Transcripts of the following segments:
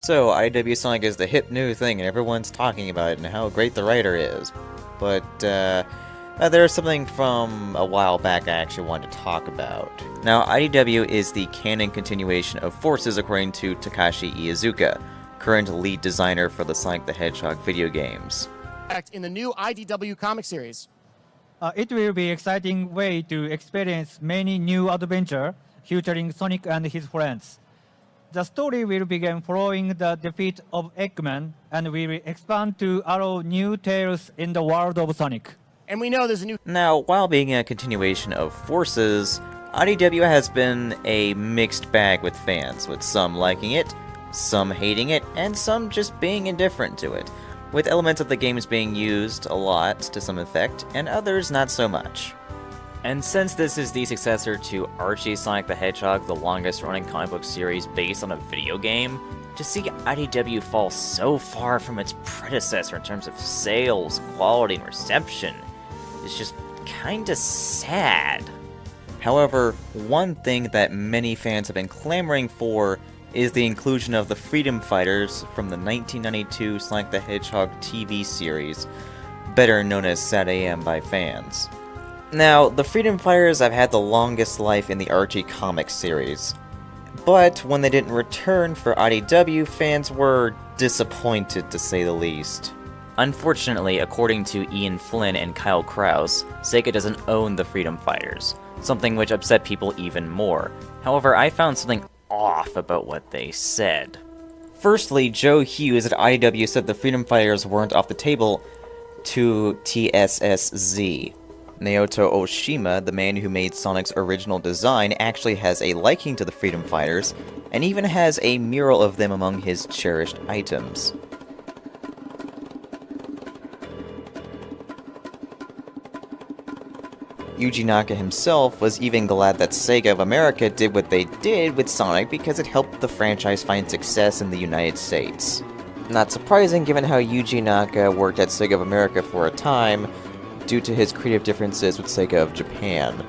So, IDW Sonic is the hip new thing, and everyone's talking about it and how great the writer is. But, there's something from a while back I actually wanted to talk about. Now, IDW is the canon continuation of Forces according to Takashi Iizuka, current lead designer for the Sonic the Hedgehog video games. In the new IDW comic series. It will be exciting way to experience many new adventure featuring Sonic and his friends. The story will begin following the defeat of Eggman and will expand to allow new tales in the world of Sonic. And we know there's a new... Now, while being a continuation of Forces, IDW has been a mixed bag with fans, with some liking it, some hating it, and some just being indifferent to it, with elements of the games being used a lot to some effect, and others not so much. And since this is the successor to Archie Sonic the Hedgehog, the longest running comic book series based on a video game, to see IDW fall so far from its predecessor in terms of sales, quality, and reception is just kinda sad. However, one thing that many fans have been clamoring for is the inclusion of the Freedom Fighters from the 1992 Sonic the Hedgehog TV series, better known as SatAM by fans. Now, the Freedom Fighters have had the longest life in the Archie comic series, but when they didn't return for IDW, fans were disappointed to say the least. Unfortunately, according to Ian Flynn and Kyle Krause, Sega doesn't own the Freedom Fighters, something which upset people even more. However, I found something off about what they said. Firstly, Joe Hughes at IDW said the Freedom Fighters weren't off the table to TSSZ. Naoto Oshima, the man who made Sonic's original design, actually has a liking to the Freedom Fighters, and even has a mural of them among his cherished items. Yuji Naka himself was even glad that Sega of America did what they did with Sonic because it helped the franchise find success in the United States. Not surprising given how Yuji Naka worked at Sega of America for a time, due to his creative differences with Sega of Japan.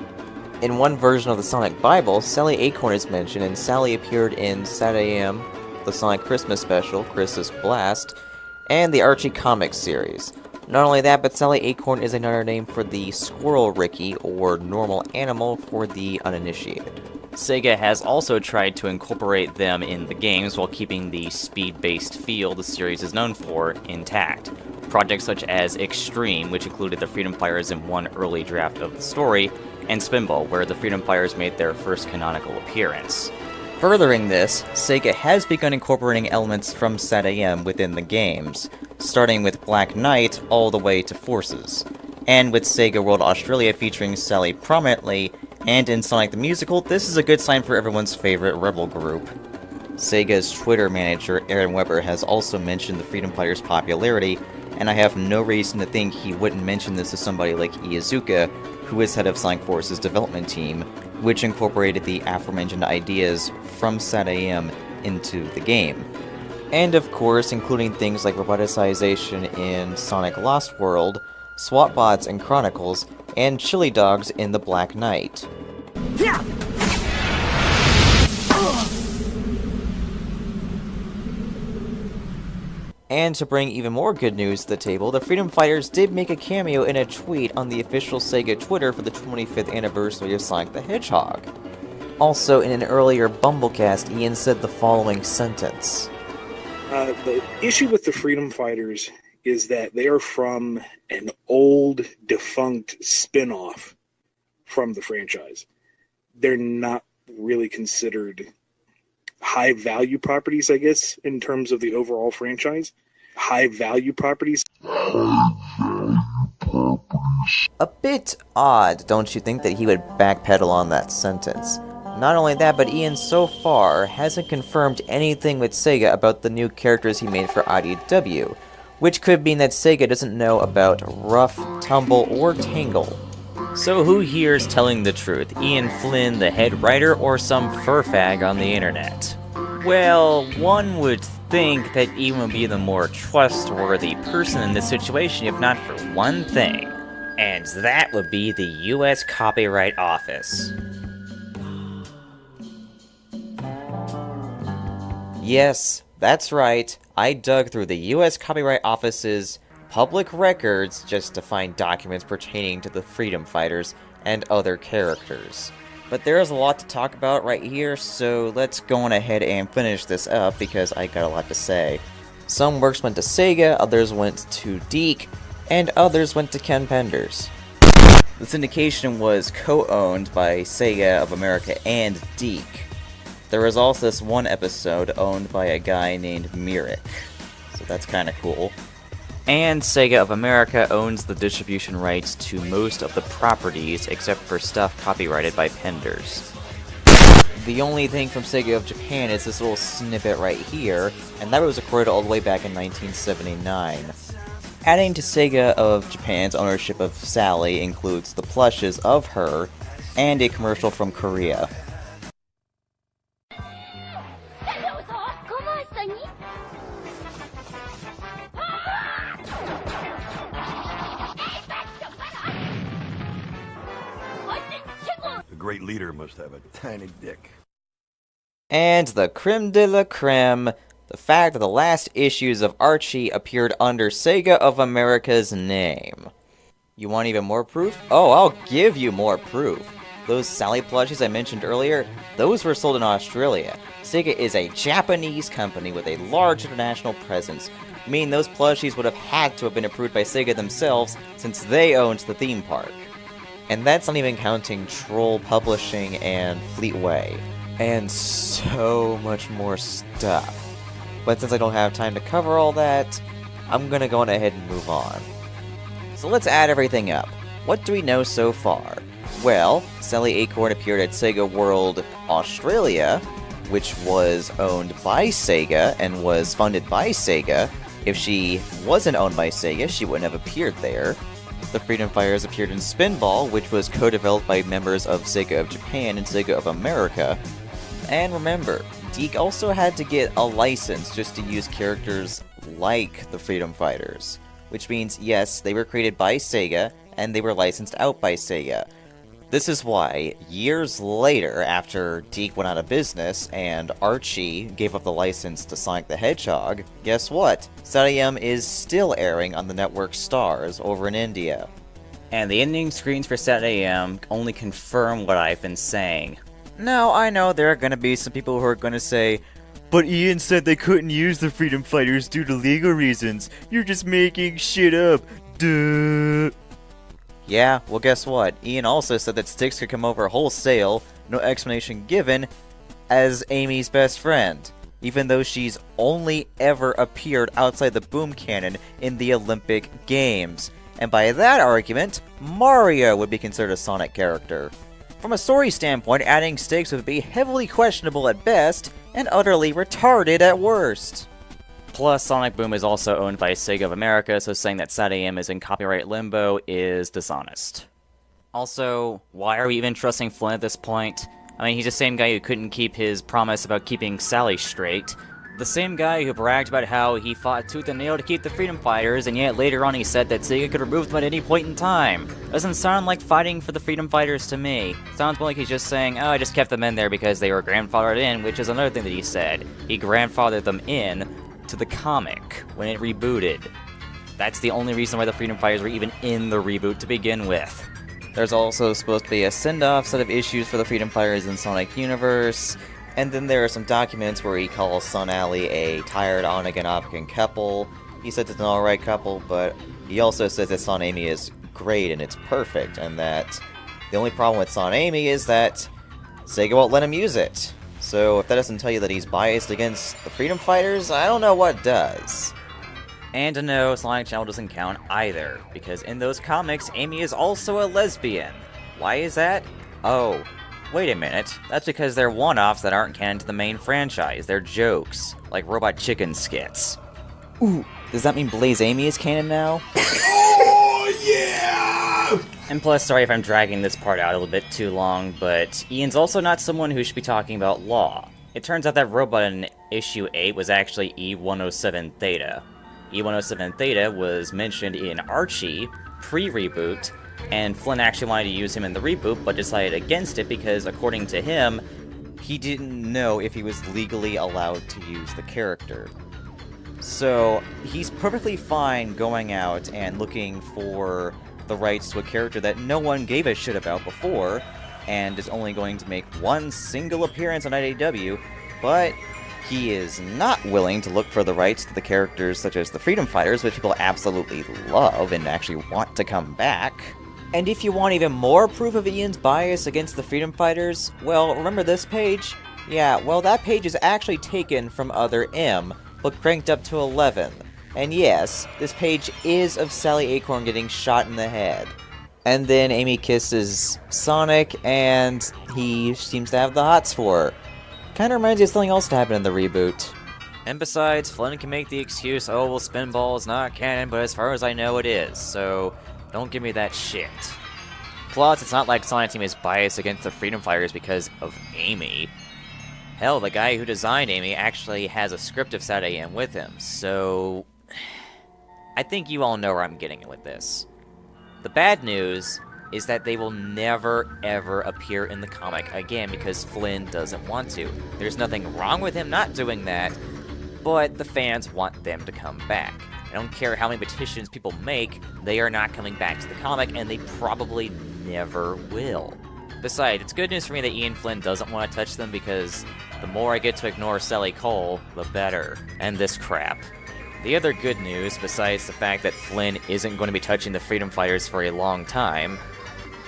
In one version of the Sonic Bible, Sally Acorn is mentioned, and Sally appeared in SatAM, the Sonic Christmas Special, Chris's Blast, and the Archie comics series. Not only that, but Sally Acorn is another name for the Squirrel Ricky, or normal animal for the uninitiated. Sega has also tried to incorporate them in the games while keeping the speed-based feel the series is known for intact. Projects such as Extreme, which included the Freedom Fighters in one early draft of the story, and Spinball, where the Freedom Fighters made their first canonical appearance. Furthering this, Sega has begun incorporating elements from SatAM within the games, starting with Black Knight all the way to Forces, and with Sega World Australia featuring Sally prominently, and in Sonic the Musical, this is a good sign for everyone's favorite rebel group. Sega's Twitter manager, Aaron Weber, has also mentioned the Freedom Fighters' popularity, and I have no reason to think he wouldn't mention this to somebody like Iizuka, who is head of Sonic Force's development team, which incorporated the aforementioned ideas from SatAM into the game. And of course, including things like roboticization in Sonic Lost World, SWAT bots in Chronicles, and chili dogs in the Black Knight. Yeah! And to bring even more good news to the table, the Freedom Fighters did make a cameo in a tweet on the official Sega Twitter for the 25th anniversary of Sonic the Hedgehog. Also, in an earlier Bumblecast, Ian said the following sentence. The issue with the Freedom Fighters is that they are from an old, defunct spin-off from the franchise. They're not really considered high-value properties, I guess, in terms of the overall franchise. High-value properties. A bit odd, don't you think, that he would backpedal on that sentence? Not only that, but Ian so far hasn't confirmed anything with Sega about the new characters he made for IDW, which could mean that Sega doesn't know about Rough, Tumble, or Tangle. So who here is telling the truth? Ian Flynn, the head writer, or some furfag on the internet? Well, one would think that Ian would be the more trustworthy person in this situation if not for one thing. And that would be the US Copyright Office. Yes, That's right, I dug through the US Copyright Office's public records just to find documents pertaining to the freedom fighters and other characters. But there is a lot to talk about right here, so let's go on ahead and finish this up because I got a lot to say. Some works went to Sega, others went to didnt, and others went to Ken Penders. The syndication was co-owned by Sega of America and didnt. There was also this one episode owned by a guy named Mirik, so that's kinda cool. And Sega of America owns the distribution rights to most of the properties except for stuff copyrighted by Penders. The only thing from Sega of Japan is this little snippet right here, and that was recorded all the way back in 1979. Adding to Sega of Japan's ownership of Sally includes the plushes of her, and a commercial from Korea. A great leader must have a tiny dick. And the creme de la creme, the fact that the last issues of Archie appeared under Sega of America's name. You want even more proof? Oh, I'll give you more proof. Those Sally plushies I mentioned earlier, those were sold in Australia. Sega is a Japanese company with a large international presence, meaning those plushies would have had to have been approved by Sega themselves since they owned the theme park. And that's not even counting Troll Publishing and Fleetway. And so much more stuff. But since I don't have time to cover all that, I'm gonna go on ahead and move on. So let's add everything up. What do we know so far? Well, Sally Acorn appeared at Sega World Australia, which was owned by Sega and was funded by Sega. If she wasn't owned by Sega, she wouldn't have appeared there. The Freedom Fighters appeared in Spinball, which was co-developed by members of Sega of Japan and Sega of America. And remember, didnt also had to get a license just to use characters like the Freedom Fighters. Which means, yes, they were created by Sega, and they were licensed out by Sega. This is why, years later, after didnt went out of business, and Archie gave up the license to Sonic the Hedgehog, guess what? Satam is still airing on the network Stars over in India. And the ending screens for Satam only confirm what I've been saying. Now, I know there are gonna be some people who are gonna say, "But Ian said they couldn't use the Freedom Fighters due to legal reasons. You're just making shit up. Duh." Yeah, well guess what? Ian also said that Styx could come over wholesale, no explanation given, as Amy's best friend, even though she's only ever appeared outside the boom cannon in the Olympic Games. And by that argument, Mario would be considered a Sonic character. From a story standpoint, adding Styx would be heavily questionable at best, and utterly retarded at worst. Plus, Sonic Boom is also owned by Sega of America, so saying that Satam is in copyright limbo is dishonest. Also, why are we even trusting Flynn at this point? I mean, he's the same guy who couldn't keep his promise about keeping Sally straight. The same guy who bragged about how he fought tooth and nail to keep the Freedom Fighters, and yet later on he said that Sega could remove them at any point in time. Doesn't sound like fighting for the Freedom Fighters to me. Sounds more like he's just saying, oh, I just kept them in there because they were grandfathered in, which is another thing that he said. He grandfathered them in to the comic when it rebooted. That's the only reason why the Freedom Fighters were even in the reboot to begin with. There's also supposed to be a send-off set of issues for the Freedom Fighters in Sonic Universe, and then there are some documents where he calls Sun Alley a tired on-again off-again couple. He says it's an alright couple, but he also says that Son Amy is great and it's perfect, and that the only problem with Son Amy is that Sega won't let him use it. So if that doesn't tell you that he's biased against the Freedom Fighters, I don't know what does. And no, Sonic Channel doesn't count either, because in those comics, Amy is also a lesbian. Why is that? Oh, wait a minute. That's because they're one-offs that aren't canon to the main franchise. They're jokes, like Robot Chicken skits. Ooh, does that mean Blaze Amy is canon now? Oh, yeah! And plus, sorry if I'm dragging this part out a little bit too long, but Ian's also not someone who should be talking about law. It turns out that Robot in issue 8 was actually E107 Theta. E107 Theta was mentioned in Archie, pre-reboot, and Flynn actually wanted to use him in the reboot, but decided against it because, according to him, he didn't know if he was legally allowed to use the character. So, he's perfectly fine going out and looking for the rights to a character that no one gave a shit about before, and is only going to make one single appearance on IDW, but he is not willing to look for the rights to the characters such as the Freedom Fighters, which people absolutely love and actually want to come back. And if you want even more proof of Ian's bias against the Freedom Fighters, well, remember this page? Yeah, well, that page is actually taken from Other M, but cranked up to 11. And yes, this page is of Sally Acorn getting shot in the head. And then Amy kisses Sonic, and he seems to have the hots for her. Kinda reminds you of something else that happened in the reboot. And besides, Flynn can make the excuse, oh, well, Spinball is not canon, but as far as I know it is, so don't give me that shit. Plus, it's not like Sonic Team is biased against the Freedom Fighters because of Amy. Hell, the guy who designed Amy actually has a script of Saturday AM with him, so I think you all know where I'm getting with this. The bad news is that they will never, ever appear in the comic again because Flynn doesn't want to. There's nothing wrong with him not doing that, but the fans want them to come back. I don't care how many petitions people make, they are not coming back to the comic, and they probably never will. Besides, it's good news for me that Ian Flynn doesn't want to touch them because the more I get to ignore Sally Cole, the better. And this crap. The other good news, besides the fact that Flynn isn't going to be touching the Freedom Fighters for a long time,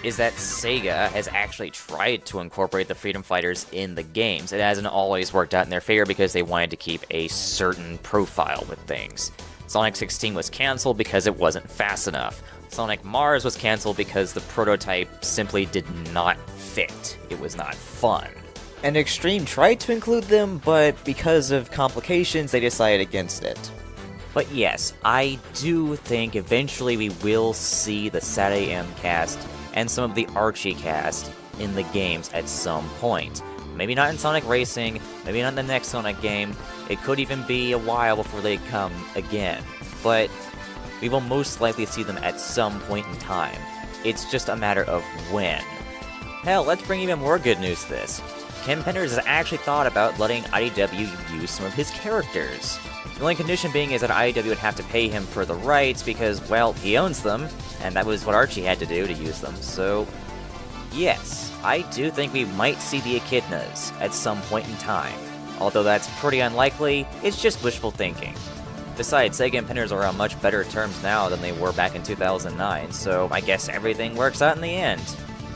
is that Sega has actually tried to incorporate the Freedom Fighters in the games. It hasn't always worked out in their favor because they wanted to keep a certain profile with things. Sonic 16 was cancelled because it wasn't fast enough. Sonic Mars was cancelled because the prototype simply did not fit. It was not fun. And Extreme tried to include them, but because of complications, they decided against it. But yes, I do think eventually we will see the Saturday AM cast and some of the Archie cast in the games at some point. Maybe not in Sonic Racing, maybe not in the next Sonic game, it could even be a while before they come again. But we will most likely see them at some point in time. It's just a matter of when. Hell, let's bring even more good news to this. Ken Penders has actually thought about letting IDW use some of his characters. The only condition being is that IDW would have to pay him for the rights because, well, he owns them, and that was what Archie had to do to use them, so yes, I do think we might see the Echidnas at some point in time. Although that's pretty unlikely, it's just wishful thinking. Besides, Sega and Penders are on much better terms now than they were back in 2009, so I guess everything works out in the end.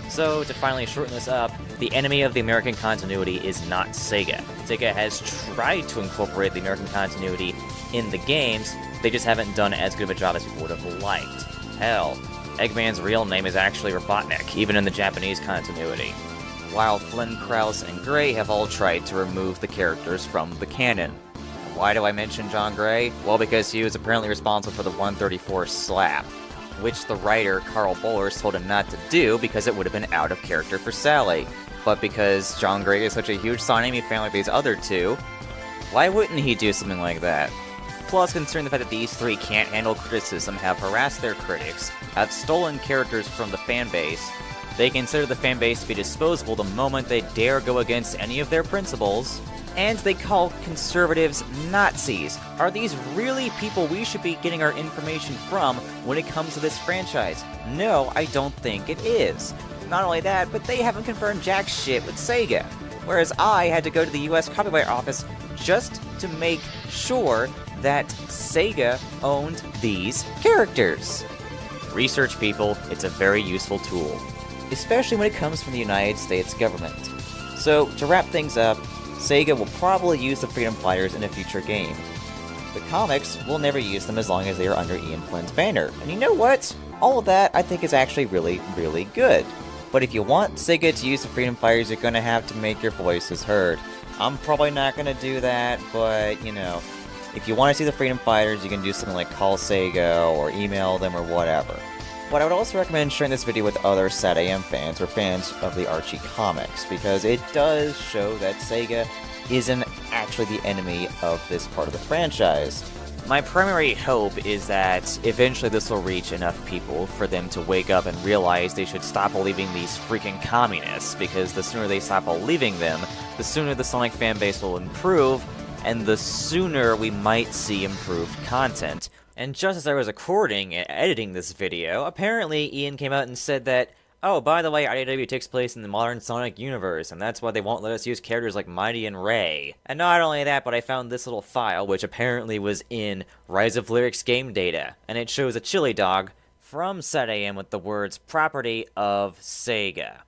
So, to finally shorten this up, the enemy of the American continuity is not Sega. Sega has tried to incorporate the American continuity in the games, they just haven't done as good of a job as we would have liked. Hell, Eggman's real name is actually Robotnik, even in the Japanese continuity. While Flynn, Krause, and Gray have all tried to remove the characters from the canon. Why do I mention John Gray? Well, because he was apparently responsible for the 134 slap, which the writer, Carl Bollers, told him not to do because it would have been out of character for Sally. But because John Gray is such a huge Sonic Amy fan like these other two, why wouldn't he do something like that? Plus, considering the fact that these three can't handle criticism, have harassed their critics, have stolen characters from the fanbase, they consider the fanbase to be disposable the moment they dare go against any of their principles, and they call conservatives Nazis. Are these really people we should be getting our information from when it comes to this franchise? No, I don't think it is. Not only that, but they haven't confirmed jack shit with Sega. Whereas I had to go to the US Copyright Office just to make sure that Sega owned these characters. Research, people, it's a very useful tool. Especially when it comes from the United States government. So, to wrap things up, Sega will probably use the Freedom Fighters in a future game. The comics will never use them as long as they are under Ian Flynn's banner. And you know what? All of that I think is actually really, really good. But if you want Sega to use the Freedom Fighters, you're gonna have to make your voices heard. I'm probably not gonna do that, but, you know, if you want to see the Freedom Fighters, you can do something like call Sega or email them or whatever. But I would also recommend sharing this video with other SatAM fans or fans of the Archie comics, because it does show that Sega isn't actually the enemy of this part of the franchise. My primary hope is that eventually this will reach enough people for them to wake up and realize they should stop believing these freaking communists, because the sooner they stop believing them, the sooner the Sonic fanbase will improve, and the sooner we might see improved content. And just as I was recording and editing this video, apparently Ian came out and said that, oh, by the way, IDW takes place in the modern Sonic universe, and that's why they won't let us use characters like Mighty and Ray. And not only that, but I found this little file, which apparently was in Rise of Lyrics game data, and it shows a chili dog from SetAM with the words, property of Sega.